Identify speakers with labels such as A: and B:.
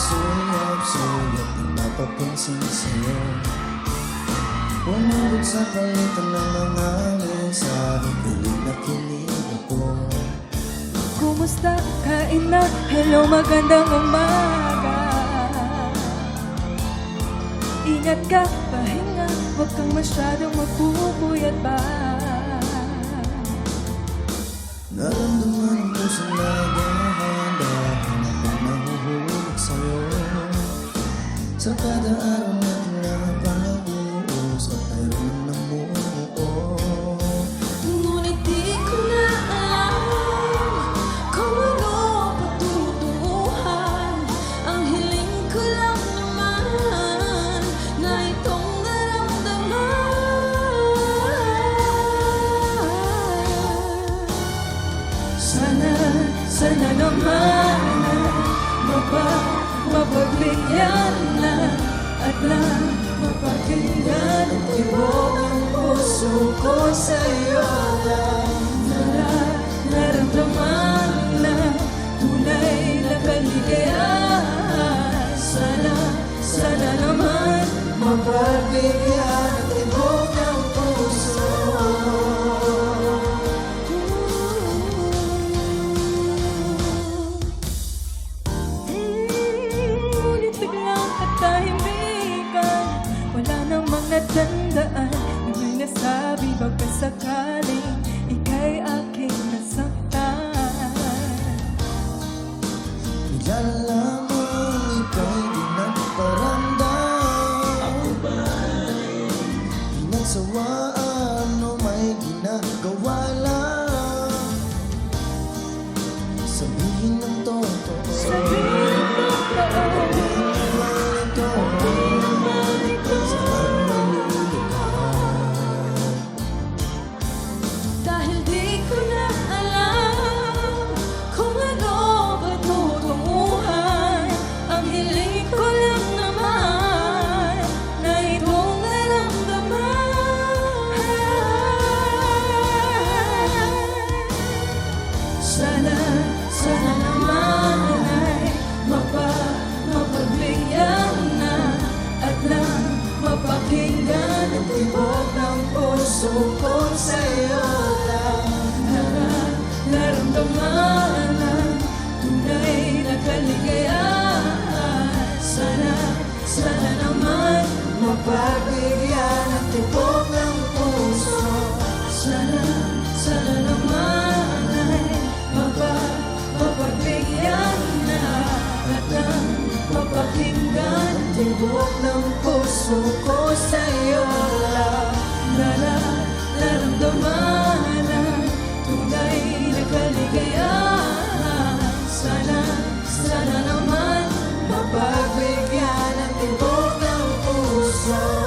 A: suyap-suyap na napapansin sa'yo. Umabot sa palitan ng mga mensahe, kilig na kilig ako.
B: Kumusta? Kain na? Hello, magandang umaga. Ingat ka, pahinga, huwag kang masyadong magpupuyat ba.
A: Naramdaman ang puso na dahan-dahan akong nahuhulog sa'yo. Sa kada araw natin na pag-uusap ay rin namumuo.
B: Ngunit di ko na alam kung ano patutunguhan. Ang hiling ko lang naman na itong naramdaman. Sana naman mapagbigyan na at lang mapakinggan ang tibok ng puso ko sa'yo lang. Naramdaman na tunay na kaligayahan. Sana naman mapagbigyan ang tibok ng puso. Wala namang natandaan na may nasabi baka sakaling ika'y aking nasaktan.
A: Bigla na lamang ika'y di nagparamdam. Ako ba'y pinagsawaan o may ginagawa lang? Sabihin ng totoo,
B: Sabihin ng totoo, dahil di ko na alam kung ano ba tutunguhan. Ang hiling ko lang naman na itong naramdaman. Sana naman ay mapagbigyan na at lang mapakinggan ang tibok ng puso ko sa'yo lang. Naramdaman ang tunay na kaligayahan. Sana naman mapagbigyan ang tibok ng puso. Sana naman ay mapagbigyan na at lang mapakinggan ang tibok ng puso ko sa'yo lang. Naramdaman ang tunay na kaligayahan. Sana naman mapagbigyan ang tibok ng puso.